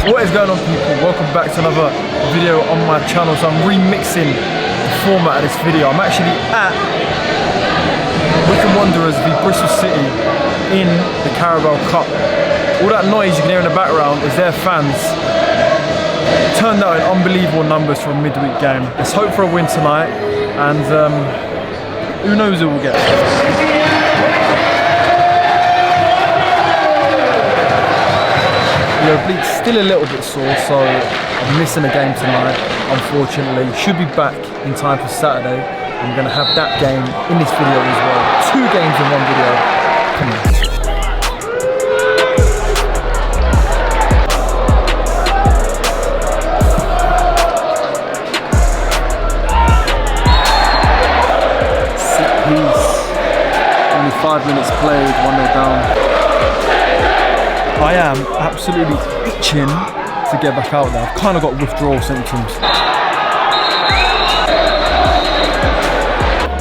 What is going on, people? Welcome back to another video on my channel. So I'm remixing the format of this video. I'm actually at Wycombe Wanderers v Bristol City in the Carabao Cup. All that noise you can hear in the background is their fans. It turned out in unbelievable numbers for a midweek game. Let's hope for a win tonight, and who knows who we'll get. Bleak's still a little bit sore, so I'm missing a game tonight, unfortunately. Should be back in time for Saturday. I'm going to have that game in this video as well. 2 games in one video. Come on. Set piece. Only 5 minutes played, 1-0 down. I am absolutely itching to get back out there. I've kind of got withdrawal symptoms.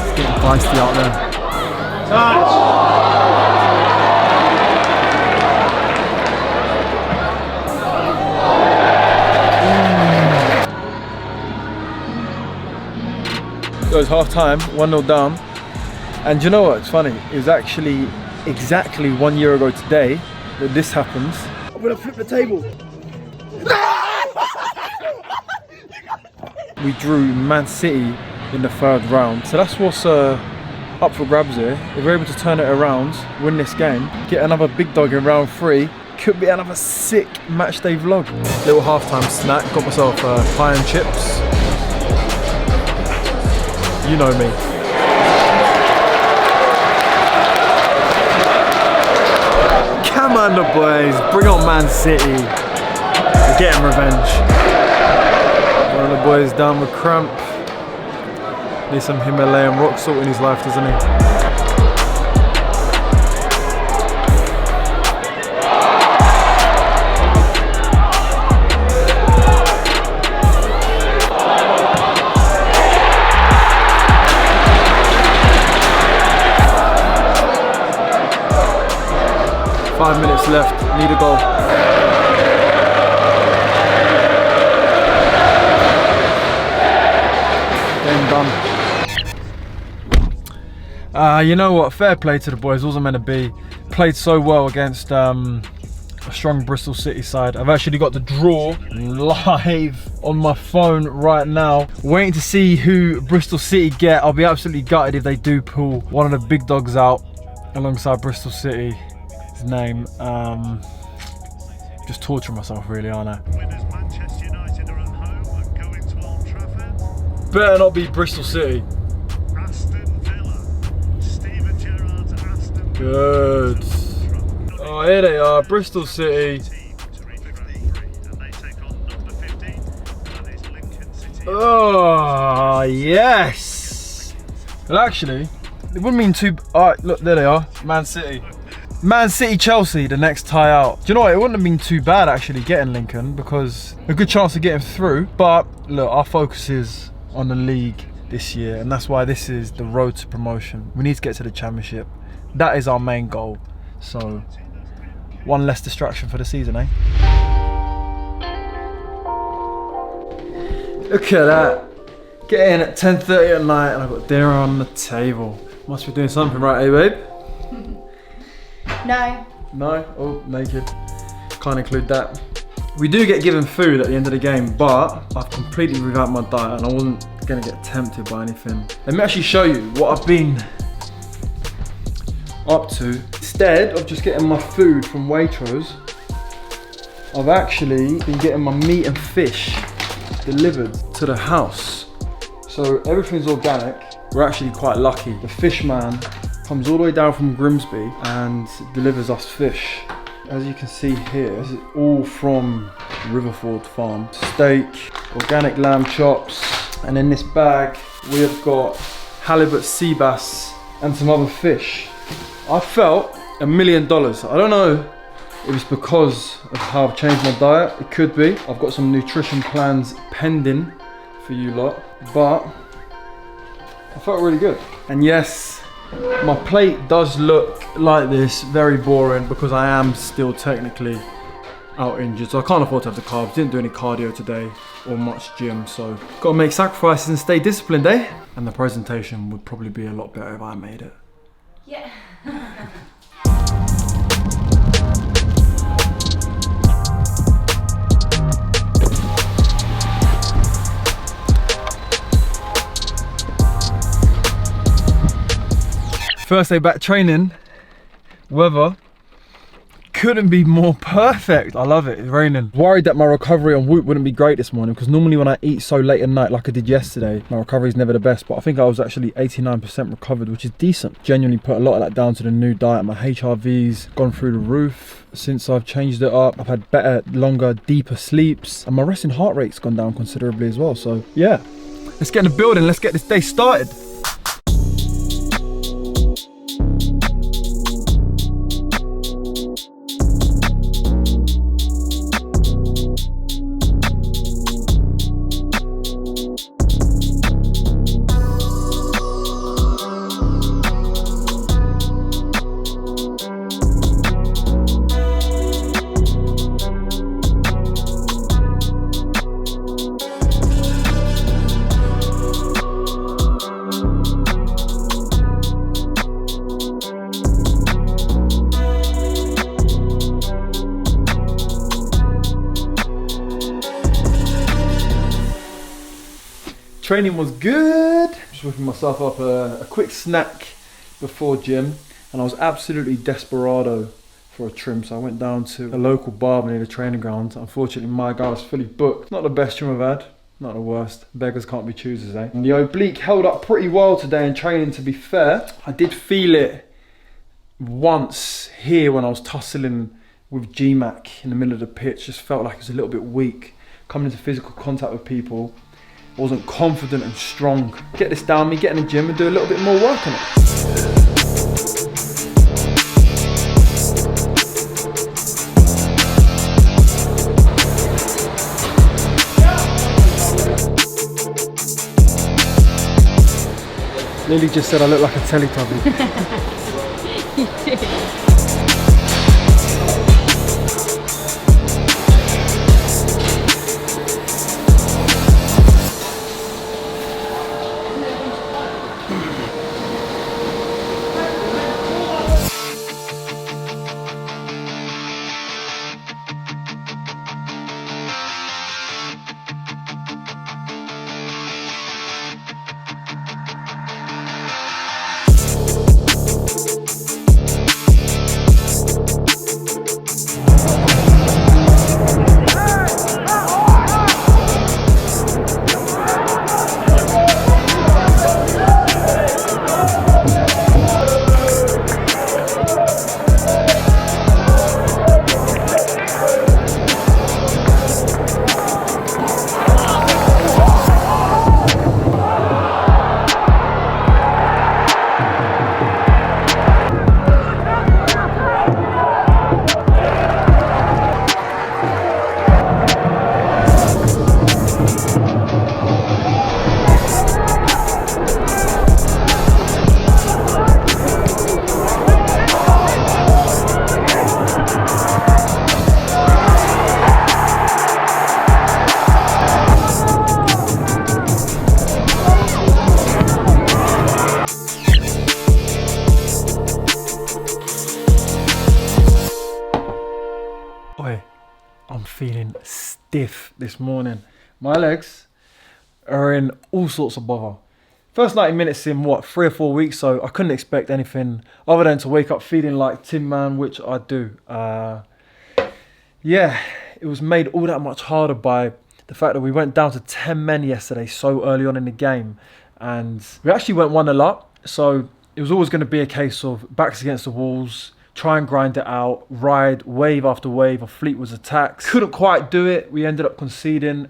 It's getting feisty out there. Touch! So it's half time, 1-0 down. And you know what? It's funny. It was actually exactly 1 year ago today that this happens. I'm gonna flip the table. We drew Man City in the 3rd round, so that's what's up for grabs here. If we're able to turn it around, win this game, get another big dog in round 3, could be another sick matchday vlog. Little halftime snack, got myself pie and chips. You know me. Come on, the boys, bring on Man City. We're getting revenge. One of the boys down with cramp. Needs some Himalayan rock salt in his life, doesn't he? Five minutes left, need a goal. Game done. You know what, fair play to the boys, wasn't meant to be. Played so well against a strong Bristol City side. I've actually got the draw live on my phone right now. Waiting to see who Bristol City get. I'll be absolutely gutted if they do pull one of the big dogs out alongside Bristol City. Name. Just torturing myself, really, aren't I? Better not be Bristol City. Good. Oh, here they are, Bristol City. Oh, yes. Well, actually, it wouldn't mean too. Alright, look, there they are, Man City. Man City Chelsea, the next tie out. Do you know what? It wouldn't have been too bad actually getting Lincoln, because a good chance of getting through. But look, our focus is on the league this year, and that's why this is the road to promotion. We need to get to the championship. That is our main goal. So, one less distraction for the season, eh? Look at that. Get in at 10:30 at night, and I've got dinner on the table. Must be doing something right, eh, babe? No. No? Oh, naked. Can't include that. We do get given food at the end of the game, but I've completely revamped my diet and I wasn't gonna get tempted by anything. Let me actually show you what I've been up to. Instead of just getting my food from Waitrose, I've actually been getting my meat and fish delivered to the house. So everything's organic. We're actually quite lucky. The fish man comes all the way down from Grimsby and delivers us fish. As you can see here, this is all from Riverford Farm. Steak, organic lamb chops, and in this bag we have got halibut, sea bass, and some other fish. I felt $1 million. I don't know if it's because of how I've changed my diet. It could be. I've got some nutrition plans pending for you lot, but I felt really good. And yes, my plate does look like this, very boring, because I am still technically out injured, so I can't afford to have the carbs. Didn't do any cardio today or much gym, so gotta make sacrifices and stay disciplined, eh? And the presentation would probably be a lot better if I made it. Yeah. First day back training, weather couldn't be more perfect. I love it, it's raining. Worried that my recovery on Whoop wouldn't be great this morning, because normally when I eat so late at night like I did yesterday, my recovery is never the best, but I think I was actually 89% recovered, which is decent. Genuinely put a lot of that down to the new diet. My HRV's gone through the roof since I've changed it up. I've had better, longer, deeper sleeps, and my resting heart rate's gone down considerably as well. So yeah, let's get in the building, let's get this day started. Training was good. Just whipping myself up a quick snack before gym, and I was absolutely desperado for a trim, so I went down to a local barber near the training ground. Unfortunately, my guy was fully booked. Not the best trim I've had, not the worst. Beggars can't be choosers, eh? And the oblique held up pretty well today in training, to be fair. I did feel it once here when I was tussling with GMAC in the middle of the pitch. Just felt like it was a little bit weak. Coming into physical contact with people, wasn't confident and strong. Get this down me, get in the gym and do a little bit more work on it. Lily just said I look like a Teletubby. You do. I'm feeling stiff this morning. My legs are in all sorts of bother. First 90 minutes in, what, 3 or 4 weeks, so I couldn't expect anything other than to wake up feeling like Tin Man, which I do. Yeah, it was made all that much harder by the fact that we went down to 10 men yesterday so early on in the game, and we actually went 1-0 up, so it was always going to be a case of backs against the walls, try and grind it out, ride wave after wave of Fleetwood's attacks. Couldn't quite do it. We ended up conceding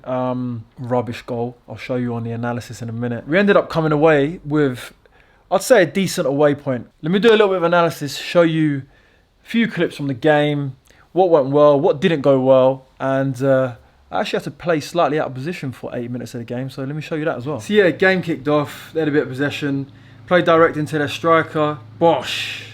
rubbish goal. I'll show you on the analysis in a minute. We ended up coming away with, I'd say, a decent away point. Let me do a little bit of analysis, show you a few clips from the game, what went well, what didn't go well, and I actually had to play slightly out of position for 8 minutes of the game, so let me show you that as well. So yeah, game kicked off, they had a bit of possession, played direct into their striker, bosh,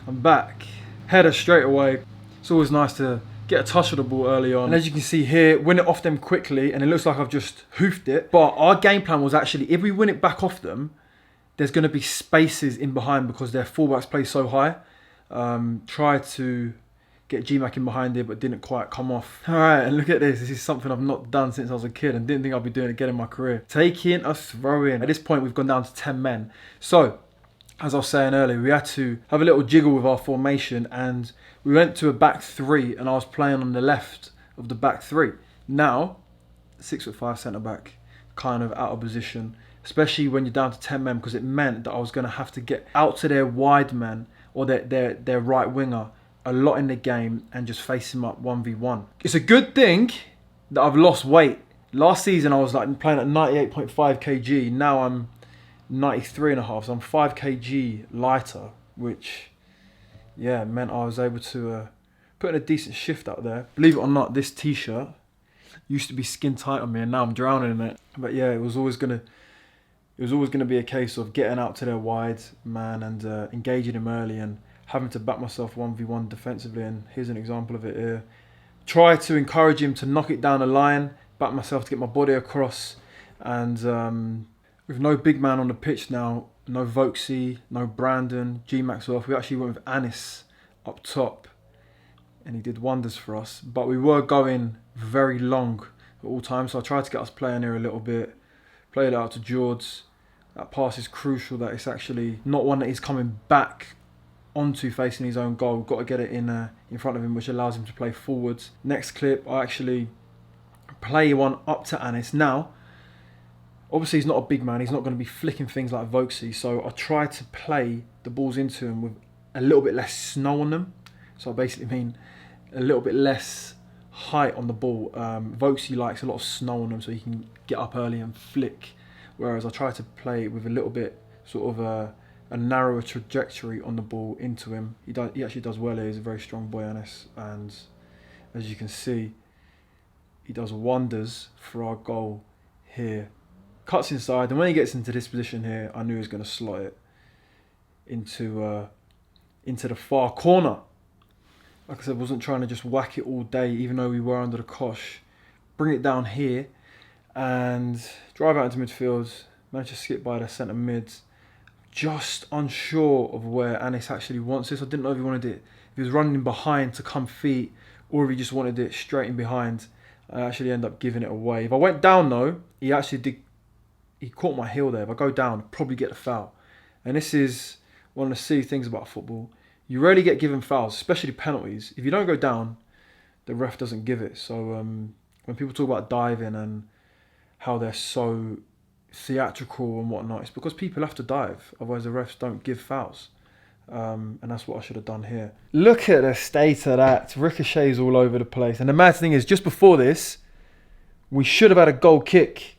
I'm back. Header straight away. It's always nice to get a touch of the ball early on. And as you can see here, win it off them quickly, and it looks like I've just hoofed it. But our game plan was actually, if we win it back off them, there's going to be spaces in behind because their fullbacks play so high. Try to get GMAC in behind it, but didn't quite come off. All right, and look at this. This is something I've not done since I was a kid and didn't think I'd be doing it again in my career. Taking a throw-in. At this point, we've gone down to 10 men. So, as I was saying earlier, we had to have a little jiggle with our formation, and we went to a back three, and I was playing on the left of the back three. Now, 6'5" centre-back, kind of out of position, especially when you're down to 10 men, because it meant that I was going to have to get out to their wide man or their right winger a lot in the game and just face him up 1v1. It's a good thing that I've lost weight. Last season I was like playing at 98.5 kg. Now I'm 93.5, so I'm 5 kg lighter, which yeah meant I was able to put in a decent shift out there. Believe it or not, this t-shirt used to be skin tight on me, and now I'm drowning in it. But yeah, it was always gonna be a case of getting out to their wide man and engaging him early and having to back myself 1v1 defensively, and here's an example of it here. Try to encourage him to knock it down the line, back myself to get my body across, and with no big man on the pitch now, no Vokesy, no Brandon, G-Max off, we actually went with Anis up top, and he did wonders for us. But we were going very long at all times, so I tried to get us playing here a little bit, played it out to George. That pass is crucial, that it's actually not one that he's coming back onto facing his own goal. Got to get it in front of him, which allows him to play forwards. Next clip, I actually play one up to Anis. Now, obviously he's not a big man, he's not going to be flicking things like Vokesy, so I try to play the balls into him with a little bit less snow on them. So I basically mean a little bit less height on the ball. Vokesy likes a lot of snow on him so he can get up early and flick, whereas I try to play with a little bit sort of a narrower trajectory on the ball into him. He actually does well here. He's a very strong boy, Anis, and as you can see, he does wonders for our goal here. Cuts inside, and when he gets into this position here, I knew he was going to slot it into the far corner. Like I said, wasn't trying to just whack it all day, even though we were under the cosh. Bring it down here and drive out into midfield. Managed to skip by the centre mids. Just unsure of where Anis actually wants this. I didn't know if he wanted it, if he was running behind to come feet, or if he just wanted it straight in behind. I actually end up giving it away. If I went down though, he caught my heel there. If I go down, I'd probably get a foul. And this is one of the silly things about football. You rarely get given fouls, especially penalties. If you don't go down, the ref doesn't give it. So when people talk about diving and how they're so theatrical and whatnot, it's because people have to dive, otherwise the refs don't give fouls, and that's what I should have done here. Look at the state of that. Ricochets all over the place, and the mad thing is, just before this we should have had a goal kick,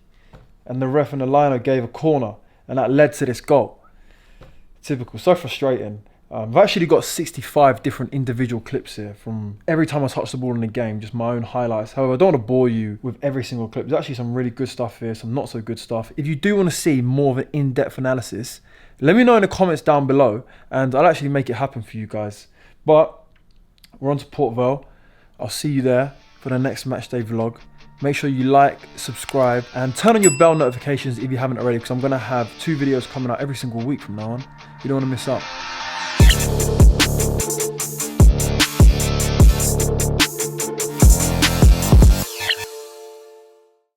and the ref and the liner gave a corner, and that led to this goal. Typical. So frustrating. I've actually got 65 different individual clips here from every time I touch the ball in the game, just my own highlights. However, I don't want to bore you with every single clip. There's actually some really good stuff here, some not so good stuff. If you do want to see more of an in-depth analysis, let me know in the comments down below, and I'll actually make it happen for you guys. But we're on to Port Vale. I'll see you there for the next matchday vlog. Make sure you like, subscribe, and turn on your bell notifications if you haven't already, because I'm going to have 2 videos coming out every single week from now on. You don't want to miss out.